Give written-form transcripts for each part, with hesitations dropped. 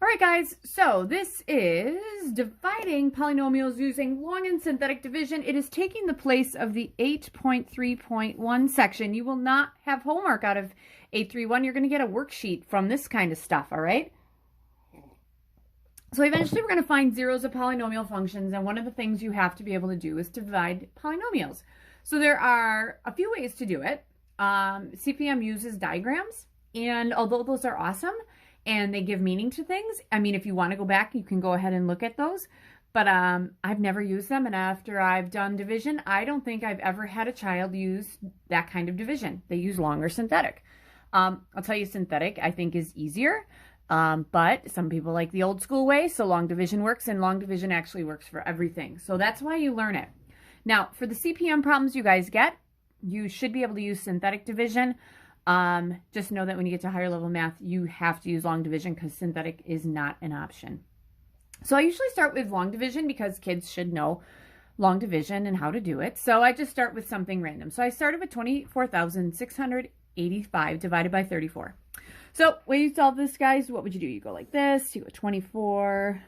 All right, guys, so this is dividing polynomials using long and synthetic division. It is taking the place of the 8.3.1 section. You will not have homework out of 831. You're going to get a worksheet from this kind of stuff, all right? So eventually we're going to find zeros of polynomial functions, and one of the things you have to be able to do is divide polynomials. So there are a few ways to do it. CPM uses diagrams, and although those are awesome, and they give meaning to things. I mean, if you want to go back, you can go ahead and look at those. But I've never used them. And after I've done division, I don't think I've ever had a child use that kind of division. They use long or synthetic. I'll tell you, synthetic, I think, is easier. But some people like the old school way. So long division works, and long division actually works for everything. So that's why you learn it. Now, for the CPM problems you guys get, you should be able to use synthetic division. Just know that when you get to higher level math, you have to use long division because synthetic is not an option. So I usually start with long division because kids should know long division and how to do it. So I just start with something random. So I started with 24,685 divided by 34. So when you solve this, guys, what would you do? You go like this. You go 24,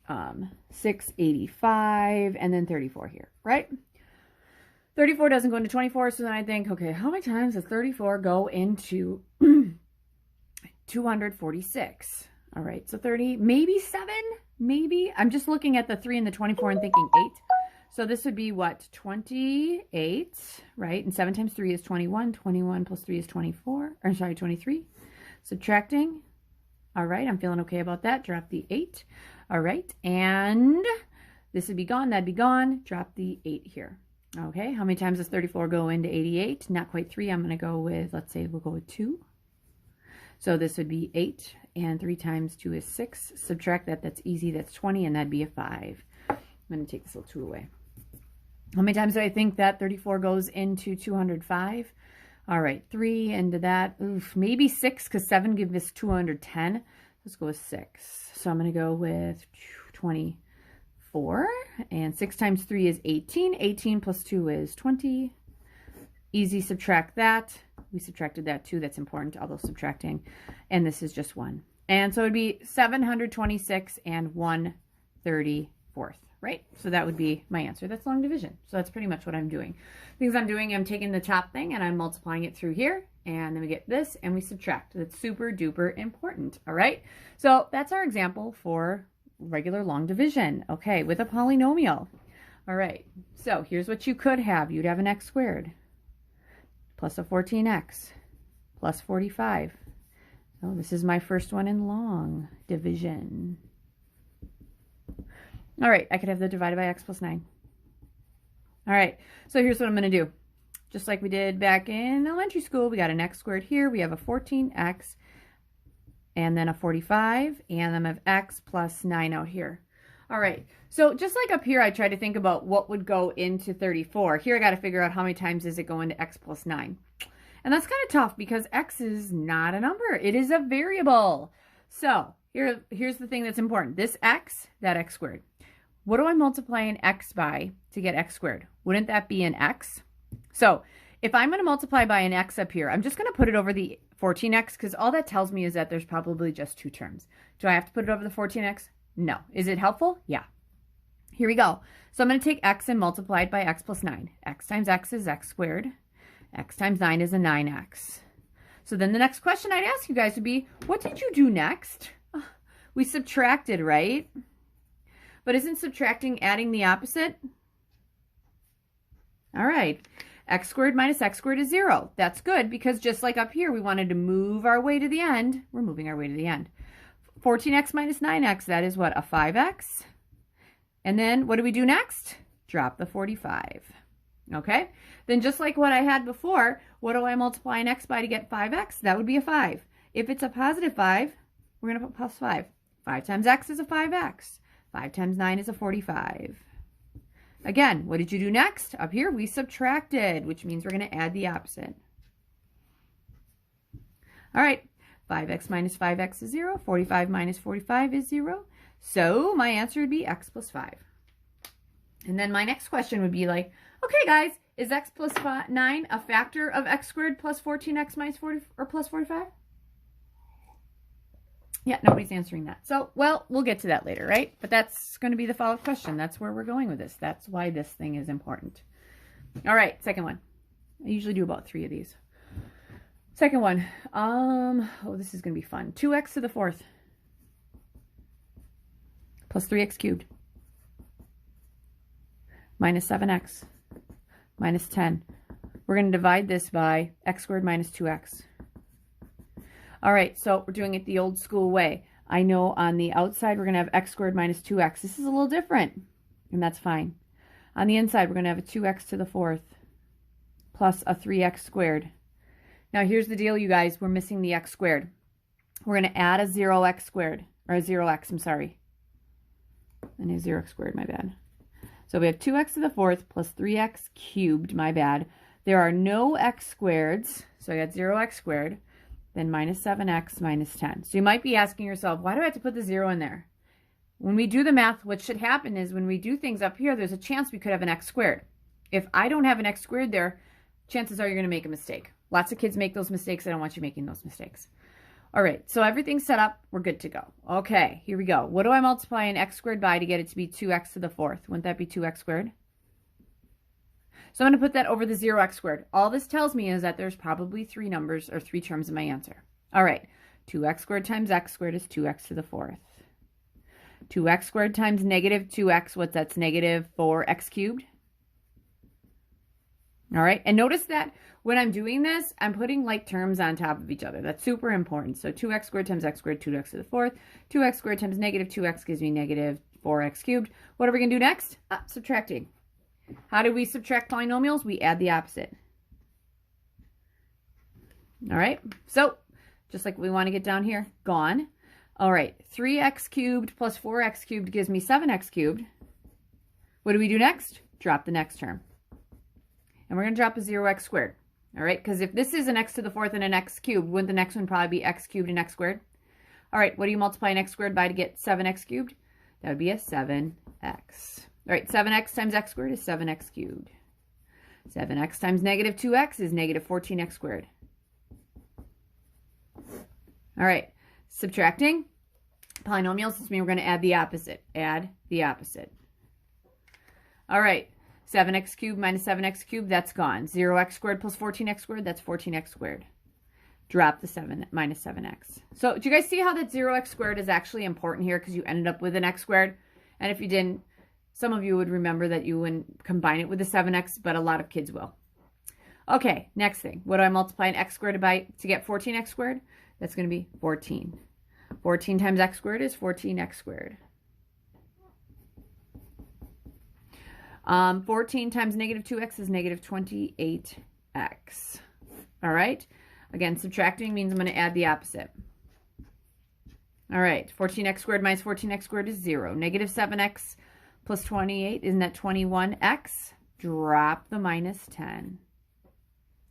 685, and then 34 here, right? 34 doesn't go into 24, so then I think, okay, how many times does 34 go into 246? All right, so 30, maybe 7, maybe. I'm just looking at the 3 and the 24 and thinking 8. So this would be what, 28, right? And 7 times 3 is 21. 21 plus 3 is 24. Or sorry, 23. Subtracting. All right, I'm feeling okay about that. Drop the 8. All right, and this would be gone, that'd be gone. Drop the 8 here. Okay, how many times does 34 go into 88? Not quite 3. I'm going to go with, let's say we'll go with 2. So this would be 8, and 3 times 2 is 6. Subtract that, that's easy. That's 20, and that'd be a 5. I'm going to take this little 2 away. How many times do I think that 34 goes into 205? All right, 3 into that. Oof, maybe 6, because 7 gives us 210. Let's go with 6. So I'm going to go with 24, and 6 times 3 is 18. 18 plus 2 is 20. Easy, subtract that. We subtracted that too. That's important, although subtracting. And this is just 1. And so it would be 726 and 1/34, right? So that would be my answer. That's long division. So that's pretty much what I'm doing. Things I'm doing, I'm taking the top thing and I'm multiplying it through here. And then we get this and we subtract. That's super duper important. All right. So that's our example for regular long division, okay, with a polynomial. All right, so here's what you could have. You'd have an x squared plus a 14x plus 45. Oh, this is my first one in long division. All right, I could have the divided by x plus 9. All right, so here's what I'm going to do. Just like we did back in elementary school, we got an x squared here. We have a 14x and then a 45, and then I have x plus 9 out here. All right, so just like up here, I tried to think about what would go into 34. Here I got to figure out how many times does it go into x plus 9. And that's kind of tough because x is not a number. It is a variable. So here's the thing that's important. This x, that x squared. What do I multiply an x by to get x squared? Wouldn't that be an x? So if I'm going to multiply by an x up here, I'm just going to put it over the 14x because all that tells me is that there's probably just 2 terms. Do I have to put it over the 14x? No. Is it helpful? Yeah. Here we go. So I'm going to take x and multiply it by x plus 9. X times x is x squared. X times 9 is a 9x. So then the next question I'd ask you guys would be, what did you do next? We subtracted, right? But isn't subtracting adding the opposite? All right. X squared minus x squared is 0. That's good because just like up here, we wanted to move our way to the end. We're moving our way to the end. 14x minus 9x, that is what? A 5x. And then what do we do next? Drop the 45. Okay? Then just like what I had before, what do I multiply an x by to get 5x? That would be a 5. If it's a positive 5, we're going to put plus 5. 5 times x is a 5x. 5 times 9 is a 45. Again, what did you do next? Up here, we subtracted, which means we're going to add the opposite. All right, 5x minus 5x is 0. 45 minus 45 is 0. So my answer would be x plus 5. And then my next question would be like, okay, guys, is x plus 9 a factor of x squared plus 14x minus 40 or plus 45? Yeah, nobody's answering that. So, well, we'll get to that later, right? But that's going to be the follow-up question. That's where we're going with this. That's why this thing is important. All right, second one. I usually do about 3 of these. Second one. Oh, this is going to be fun. 2x to the 4th plus 3x cubed minus 7x minus 10. We're going to divide this by x squared minus 2x. All right, so we're doing it the old school way. I know on the outside we're going to have x squared minus 2x. This is a little different, and that's fine. On the inside, we're going to have a 2x to the 4th plus a 3x squared. Now, here's the deal, you guys. We're missing the x squared. We're going to add a 0x squared, or a 0x, I'm sorry. And a 0x squared, my bad. So we have 2x to the 4th plus 3x cubed, my bad. There are no x squareds, so I got 0x squared. Then minus 7x minus 10. So you might be asking yourself, why do I have to put the 0 in there? When we do the math, what should happen is when we do things up here, there's a chance we could have an x squared. If I don't have an x squared there, chances are you're going to make a mistake. Lots of kids make those mistakes. I don't want you making those mistakes. All right, so everything's set up. We're good to go. Okay, here we go. What do I multiply an x squared by to get it to be 2x to the 4th? Wouldn't that be 2x squared? So I'm going to put that over the 0x squared. All this tells me is that there's probably 3 numbers or 3 terms in my answer. All right, 2x squared times x squared is 2x to the 4th. 2x squared times negative 2x, what's that's negative 4x cubed. All right, and notice that when I'm doing this, I'm putting like terms on top of each other. That's super important. So 2x squared times x squared, 2x to the 4th. 2x squared times negative 2x gives me negative 4x cubed. What are we going to do next? Subtracting. How do we subtract polynomials? We add the opposite. All right, so just like we want to get down here, gone. All right, 3x cubed plus 4x cubed gives me 7x cubed. What do we do next? Drop the next term. And we're going to drop a 0x squared. All right, because if this is an x to the 4th and an x cubed, wouldn't the next one probably be x cubed and x squared? All right, what do you multiply an x squared by to get 7x cubed? That would be a 7x. All right, 7x times x squared is 7x cubed. 7x times negative 2x is negative 14x squared. All right, subtracting. Polynomials, this means we're going to add the opposite. Add the opposite. All right, 7x cubed minus 7x cubed, that's gone. 0x squared plus 14x squared, that's 14x squared. Drop the 7 minus 7x. So do you guys see how that 0x squared is actually important here because you ended up with an x squared? And if you didn't, some of you would remember that you wouldn't combine it with the 7x, but a lot of kids will. Okay, next thing. What do I multiply an x squared by to get 14x squared? That's going to be 14. 14 times x squared is 14x squared. 14 times negative 2x is negative 28x. All right. Again, subtracting means I'm going to add the opposite. All right. 14x squared minus 14x squared is 0. Negative 7x plus 28, isn't that 21x? Drop the minus 10.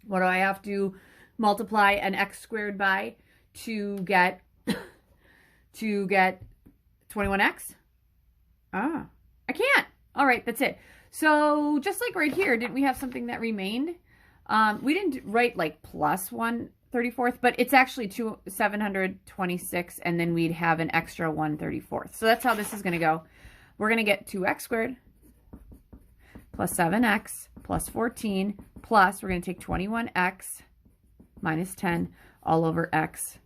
What do I have to multiply an x squared by to get 21x? I can't. All right, that's it. So just like right here, didn't we have something that remained? We didn't write like plus 1/34, but it's actually 726, and then we'd have an extra 1/34. So that's how this is going to go. We're going to get 2x squared plus 7x plus 14 plus, we're going to take 21x minus 10 all over x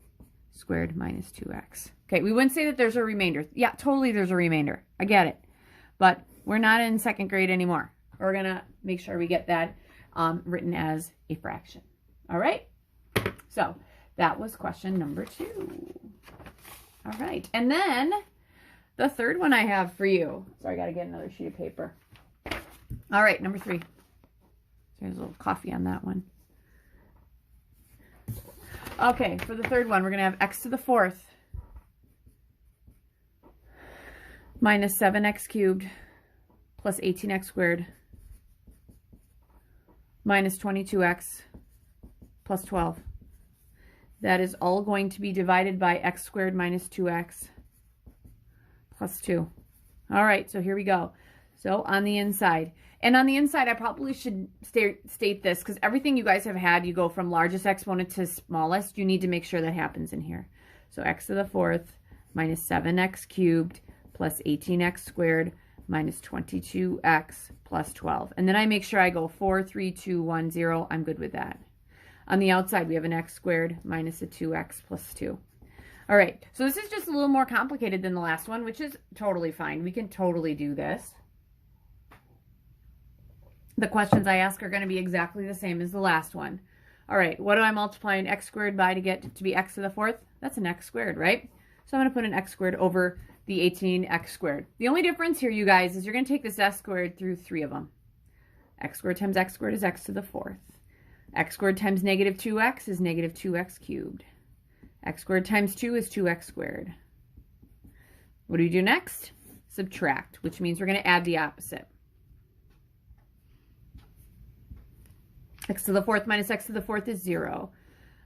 squared minus 2x. Okay, we wouldn't say that there's a remainder. Yeah, totally there's a remainder. I get it. But we're not in 2nd grade anymore. We're going to make sure we get that written as a fraction. All right? So that was question number 2. All right. And then the third one I have for you. So I got to get another sheet of paper. All right, number 3. There's a little coffee on that one. Okay, for the third one, we're going to have x to the 4th minus 7x cubed plus 18x squared minus 22x plus 12. That is all going to be divided by x squared minus 2x plus 2. All right, so here we go. So on the inside. And on the inside, I probably should state this because everything you guys have had, you go from largest exponent to smallest. You need to make sure that happens in here. So x to the fourth minus 7x cubed plus 18x squared minus 22x plus 12. And then I make sure I go 4, 3, 2, 1, 0. I'm good with that. On the outside, we have an x squared minus a 2x plus 2. All right, so this is just a little more complicated than the last one, which is totally fine. We can totally do this. The questions I ask are going to be exactly the same as the last one. All right, what do I multiply an x squared by to get to be x to the fourth? That's an x squared, right? So I'm going to put an x squared over the 18x squared. The only difference here, you guys, is you're going to take this s squared through 3 of them. X squared times x squared is x to the fourth. X squared times negative 2x is negative 2x cubed. X squared times 2 is 2x squared. What do we do next? Subtract, which means we're going to add the opposite. X to the fourth minus x to the fourth is 0.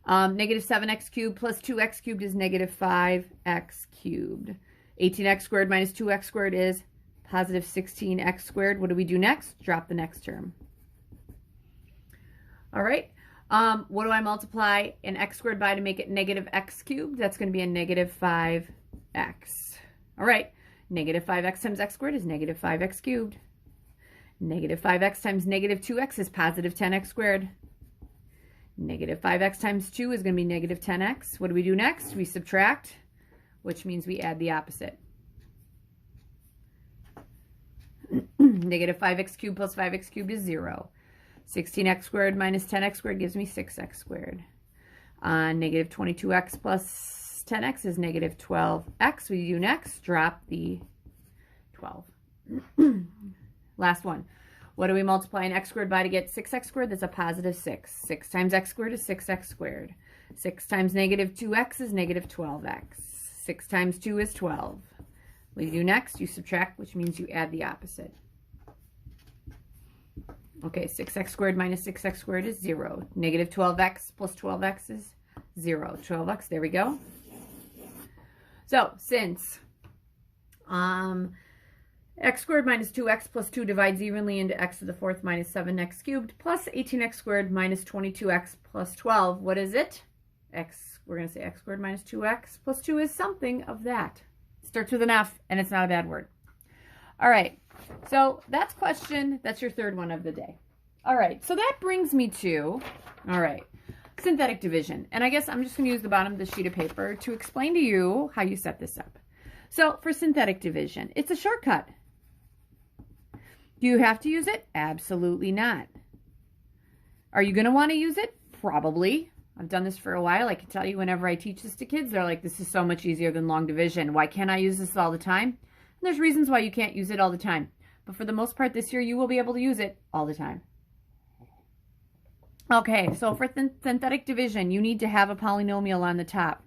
Negative 7x cubed plus 2x cubed is negative 5x cubed. 18x squared minus 2x squared is positive 16x squared. What do we do next? Drop the next term. All right. What do I multiply an x squared by to make it negative x cubed? That's going to be a negative 5x. All right. Negative 5x times x squared is negative 5x cubed. Negative 5x times negative 2x is positive 10x squared. Negative 5x times 2 is going to be negative 10x. What do we do next? We subtract, which means we add the opposite. Negative 5x cubed plus 5x cubed is 0. 16x squared minus 10x squared gives me 6x squared. Negative 22x plus 10x is negative 12x. What do you do next? Drop the 12. Last one. What do we multiply an x squared by to get 6x squared? That's a positive 6. 6 times x squared is 6x squared. 6 times negative 2x is negative 12x. 6 times 2 is 12. What do you do next? You subtract, which means you add the opposite. Okay, 6x squared minus 6x squared is 0. Negative 12x plus 12x is 0. 12x, there we go. So, since x squared minus 2x plus 2 divides evenly into x to the fourth minus 7x cubed plus 18x squared minus 22x plus 12. What is it? We're going to say x squared minus 2x plus 2 is something of that. It starts with an F, and it's not a bad word. All right, so that's your third one of the day. All right, so that brings me to, synthetic division. And I guess I'm just going to use the bottom of the sheet of paper to explain to you how you set this up. So for synthetic division, it's a shortcut. Do you have to use it? Absolutely not. Are you going to want to use it? Probably. I've done this for a while. I can tell you whenever I teach this to kids, they're like, this is so much easier than long division. Why can't I use this all the time? And there's reasons why you can't use it all the time. But for the most part this year, you will be able to use it all the time. Okay, so for synthetic division, you need to have a polynomial on the top,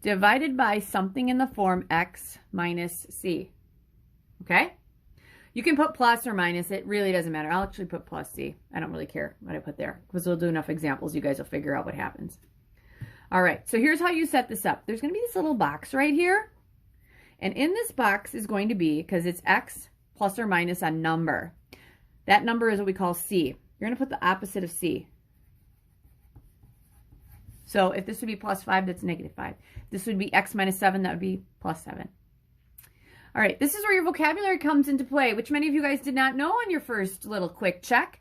divided by something in the form x minus c. Okay? You can put plus or minus. It really doesn't matter. I'll actually put plus c. I don't really care what I put there because we'll do enough examples. You guys will figure out what happens. All right, so here's how you set this up. There's going to be this little box right here. And in this box is going to be, because it's x plus or minus a number. That number is what we call c. You're going to put the opposite of c. So if this would be plus 5, that's negative 5. This would be x minus 7, that would be plus 7. All right, this is where your vocabulary comes into play, which many of you guys did not know on your first little quick check.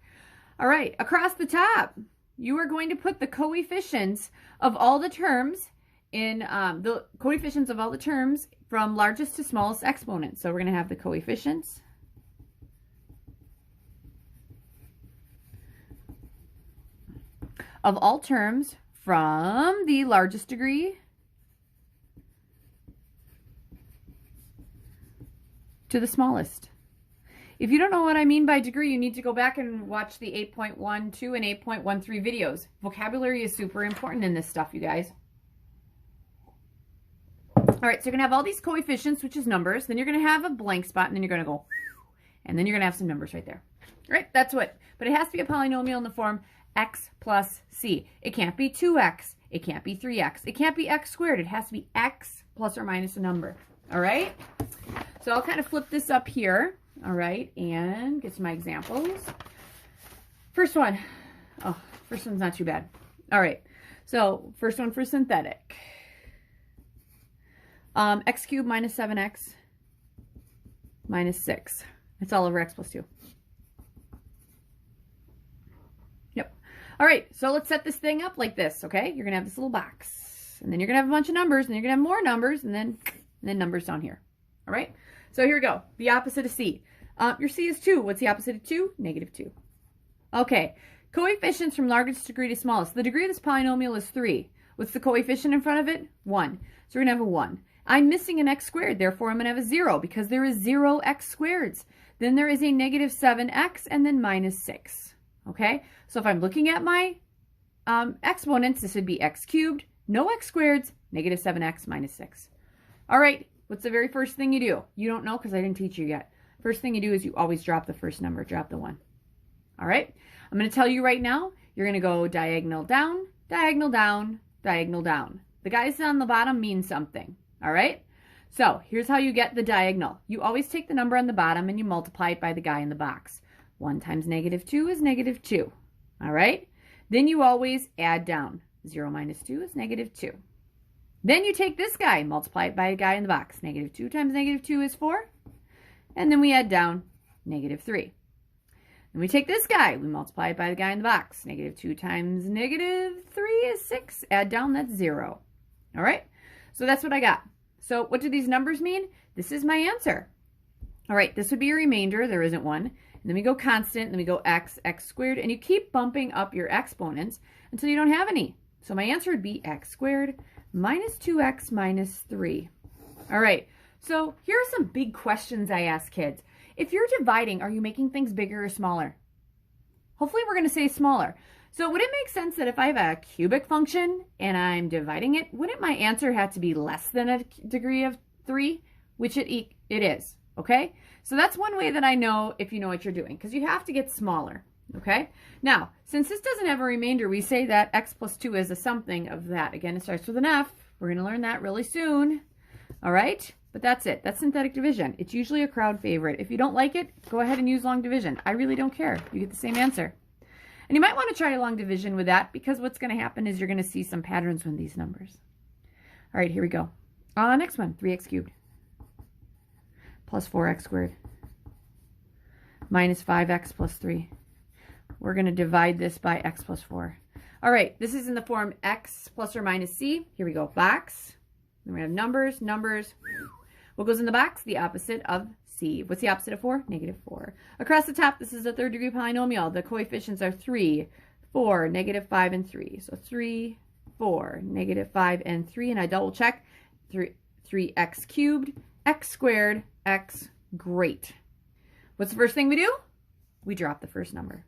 All right, across the top, you are going to put the coefficients of all the terms in from largest to smallest exponent. So we're going to have the coefficients of all terms from the largest degree to the smallest. If you don't know what I mean by degree, you need to go back and watch the 8.12 and 8.13 videos. Vocabulary is super important in this stuff, you guys. All right, so you're going to have all these coefficients, which is numbers. Then you're going to have a blank spot, and then you're going to go, and then you're going to have some numbers right there. All right, that's what. But it has to be a polynomial in the form x plus c. It can't be 2x. It can't be 3x. It can't be x squared. It has to be x plus or minus a number. All right? So I'll kind of flip this up here, all right, and get to my examples. First one. Oh, first one's not too bad. All right. So first one for synthetic. X cubed minus 7x minus 6. It's all over x plus 2. Yep. All right, so let's set this thing up like this, okay? You're going to have this little box, and then you're going to have a bunch of numbers, and then you're going to have more numbers, and then numbers down here. All right? So here we go. The opposite of C. Your C is 2. What's the opposite of 2? Negative 2. Okay. Coefficients from largest degree to smallest. The degree of this polynomial is 3. What's the coefficient in front of it? 1. So we're going to have a 1. I'm missing an x squared, therefore I'm going to have a 0 because there is 0 x squareds. Then there is a negative 7x and then minus 6. Okay? So if I'm looking at my exponents, this would be x cubed, no x squareds, negative 7x minus 6. All right, what's the very first thing you do? You don't know because I didn't teach you yet. First thing you do is you always drop the first number, drop the 1. All right? I'm going to tell you right now, you're going to go diagonal down, diagonal down, diagonal down. The guys on the bottom mean something. All right? So here's how you get the diagonal. You always take the number on the bottom and you multiply it by the guy in the box. 1 times negative 2 is negative 2. All right? Then you always add down. 0 minus 2 is negative 2. Then you take this guy, multiply it by the guy in the box. Negative 2 times negative 2 is 4. And then we add down negative 3. Then we take this guy, we multiply it by the guy in the box. Negative 2 times negative 3 is 6. Add down, that's 0. All right? So that's what I got. So what do these numbers mean? This is my answer. All right, this would be a remainder. There isn't one. And then we go constant, then we go x, x squared, and you keep bumping up your exponents until you don't have any. So my answer would be x squared minus 2x minus 3. All right, so here are some big questions I ask kids. If you're dividing, are you making things bigger or smaller? Hopefully we're going to say smaller. So would it make sense that if I have a cubic function and I'm dividing it, wouldn't my answer have to be less than a degree of 3? Which it is, okay? So that's one way that I know if you know what you're doing, because you have to get smaller, okay? Now, since this doesn't have a remainder, we say that x plus 2 is a something of that. Again, it starts with an F. We're going to learn that really soon, all right? But that's it. That's synthetic division. It's usually a crowd favorite. If you don't like it, go ahead and use long division. I really don't care. You get the same answer. And you might want to try long division with that, because what's going to happen is you're going to see some patterns with these numbers. All right, here we go. Next one, 3x cubed plus 4x squared minus 5x plus 3. We're going to divide this by x plus 4. All right, this is in the form x plus or minus c. Here we go, box. Then we have numbers, numbers. What goes in the box? The opposite of c. What's the opposite of 4? Negative 4. Across the top, this is a third degree polynomial. The coefficients are 3, 4, negative 5, and 3. So 3, 4, negative 5, and 3. And I double check. 3x cubed, x squared, x. Great. What's the first thing we do? We drop the first number.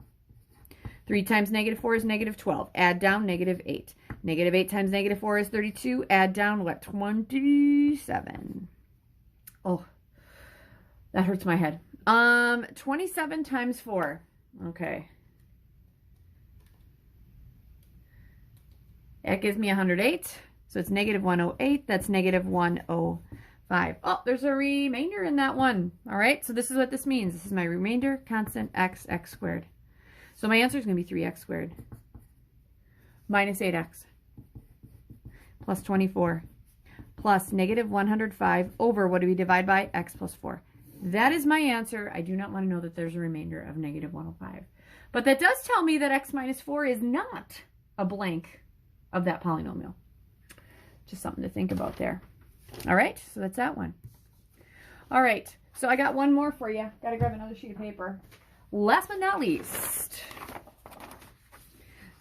3 times negative 4 is negative 12. Add down negative 8. Negative 8 times negative 4 is 32. Add down, what, 27. Oh, that hurts my head. 27 times 4. Okay. That gives me 108. So it's negative 108. That's negative 105. Oh, there's a remainder in that one. All right, so this is what this means. This is my remainder, constant x, x squared. So my answer is going to be 3x squared minus 8x plus 24 plus negative 105 over, what do we divide by? X plus 4. That is my answer. I do not want to know that there's a remainder of negative 105. But that does tell me that x minus 4 is not a blank of that polynomial. Just something to think about there. All right, so that's that one. All right, so I got one more for you. Got to grab another sheet of paper. Last but not least,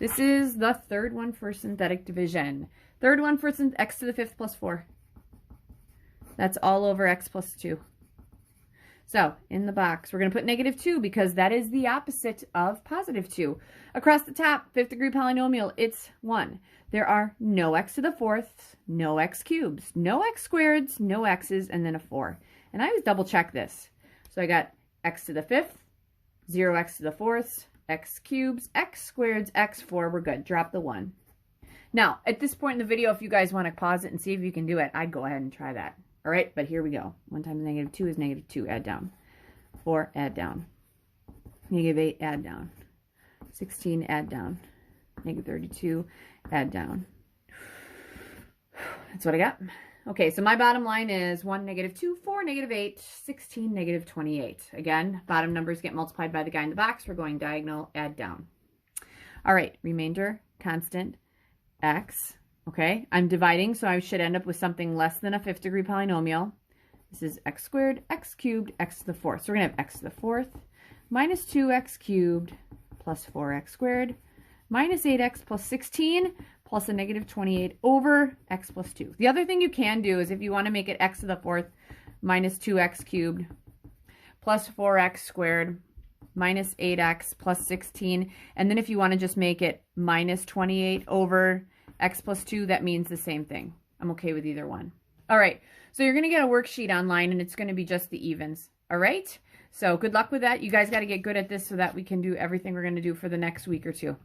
this is the third one for synthetic division. Third one for x to the 5th plus 4. That's all over x plus 2. So in the box, we're going to put negative 2 because that is the opposite of positive 2. Across the top, 5th degree polynomial, it's 1. There are no x to the 4th, no x cubes, no x squareds, no x's, and then a 4. And I always double check this. So I got x to the 5th, 0x to the 4th, x cubes, x squareds, x4. We're good. Drop the 1. Now, at this point in the video, if you guys want to pause it and see if you can do it, I'd go ahead and try that. All right, but here we go. 1 times negative 2 is negative 2. Add down. 4, add down. Negative 8, add down. 16, add down. negative 32, add down. That's what I got. Okay, so my bottom line is 1, negative 2, 4, negative 8, 16, negative 28. Again, bottom numbers get multiplied by the guy in the box. We're going diagonal, add down. All right, remainder, constant, x. Okay, I'm dividing, so I should end up with something less than a 5th degree polynomial. This is x squared, x cubed, x to the 4th. So we're going to have x to the 4th minus 2x cubed plus 4x squared minus 8x plus 16 plus a negative 28 over x plus 2. The other thing you can do is if you want to make it x to the 4th minus 2x cubed plus 4x squared minus 8x plus 16. And then if you want to just make it minus 28 over x plus 2, that means the same thing. I'm okay with either one. All right, so you're going to get a worksheet online, and it's going to be just the evens. All right, so good luck with that. You guys got to get good at this so that we can do everything we're going to do for the next week or two.